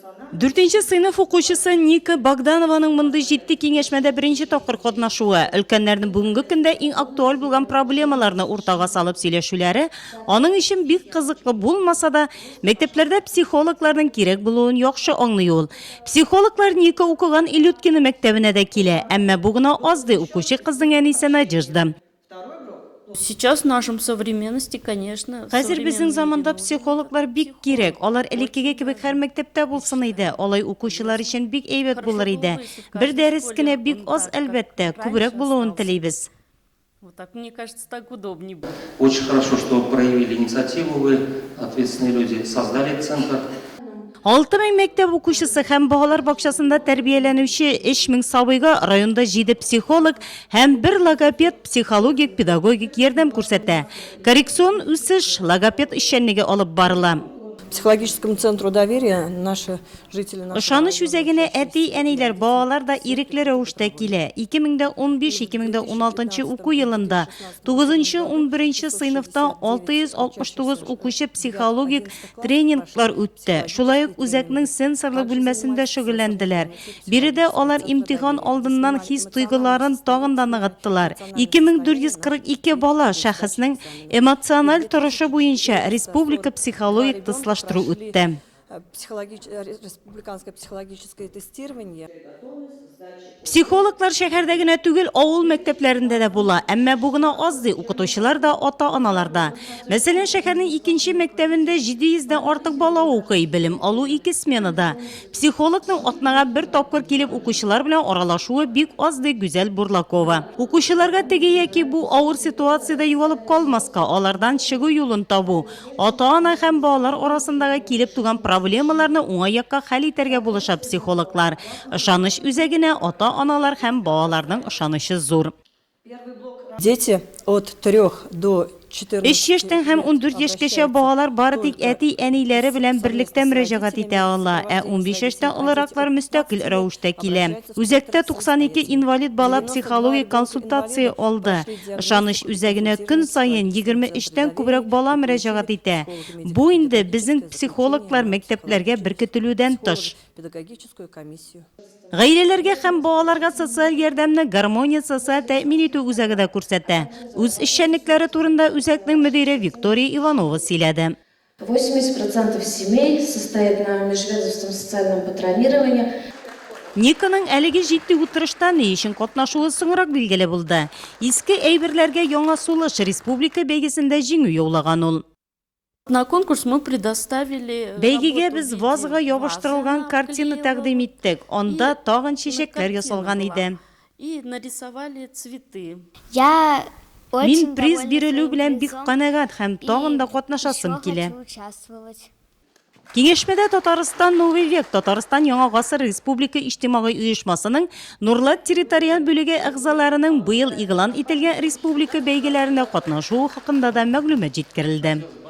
4-нче сыйныф укучысы Ника Богданованың мындай җитди киңәшмәдә беренче тапкыр катнашуы, өлкәннәрнең бүгенге көндә иң актуаль булган проблемаларны уртага салып сөйләшүләре, аның өчен бик кызыклы булмаса да, мәктәпләрдә психологларның кирәк булуын яхшы аңлый ул. Психологлар Ника укыган Илюткина мәктәбенә дә килә, әмма бу гына азды укучы кызның әнисе Надежда. Сейчас в нашем современности, конечно... Хәзер безнең заманда психологлар бик кирәк. Алар элеккеге кебек һәр мәктәптә булсын иде. Алай укучылар өчен бик әйбәт булыр иде. Бер дәрес кенә бик аз, әлбәттә, күбрәк булуын телибез. Вот так, мне кажется, так удобнее будет. Очень хорошо, что проявили инициативу вы, ответственные люди, создали центр. 6000 мәктәп укучысы һәм балалар бакчасында тәрбияләнүче 3000 сабыйга районда 7 психолог һәм 1 логопед психологик педагогик ярдәм күрсәтә. Коррекцион үсеш логопед эшчәнлеге алып барыла. Психологическому центру доверия наши жители... Ышаныч үзәгенә әти-әниләр, балалар да ирекле рәвештә килә. 2015-2016 уку елында 9-11 сыйныфта 669 укучы психологик тренинглар үтте. Шулай ук үзәкнең сенсорлы бүлмәсендә шөгыльләнделәр. Биредә алар имтихан алдыннан хис тойгыларын тагын да ныгыттылар. 2442 бала шәхеснең эмоциональ торышы буенча республика психологик тыслаштыру үтте. Республиканское психологическое тестирование. Психологлар шәһәрдә генә түгел, авыл мәктәпләрендә дә була. Әмма бу гына азды, укытучылар да, ата-аналар да. Мәсәлән, шәһәрнең 2нче мәктәбендә 700-дән артык бала укый, белем алу 2 сменада. Психологның атнага бер тапкыр килеп укучылар белән аралашуы бик азды, Гүзәл Бурлакова. Укучыларга теге яки бу авыр ситуациядә югалып калмаска, алардан чыгу юлын табу, ата-ана һәм балалар арасындагы килеп туган проблемаларны уңай якка хәл итәргә булыша психологлар. Ышаныч үзәгенә ата-аналар һәм балаларның ышанышы зур. Дети от 3 до 14 3 яшьтән һәм 14 яшькәчә балалар бары тик әти-әниләре белән берлектә мөрәҗәгать итә ала, 15 яшьтән олораклар мөстәкыйль рәвештә килә. Үзәктә 92 инвалид бала психологик консультация алды. Ышаныч үзәгенә көн сайын 23тән күбрәк бала мөрәҗәгать итә. Бу инде безнең психологлар мәктәпләргә беркетелүдән тыш. педагогическую комиссию. Гаиләләргә һәм балаларга социаль ярдәмне гармония социаль тәэмин итү үзәге дә күрсәтә. Үз эшчәнлекләре турында үзәкнең мөдире Виктория Иванова сөйләде. 80% семей состоят на межведомственном социальном патронировании. Никаның әлеге җитди утырышта ни өчен катнашуы соңрак билгеле булды. Иске әйберләргә яңа сулыш республика бәйгесендә җиңү яулаган ул. На конкурс мы предоставили... Бәйгегә без вазга ябыштырылган картина тәкъдим иттек. Анда тагын чәчәкләр ясалган иде. И нарисовали цветы. Мин приз бирелү белән бик канәгать һәм тагын да катнашасым килә. Киңәшмәдә Татарстан Новый век, Татарстан Яңа гасыр республика иҗтимагый оешмасының Нурлат территориаль бүлеге әгъзаларының быел игълан ителгән республика бәйгеләрендә катнашуы хакында да мәгълүмат җиткерелде.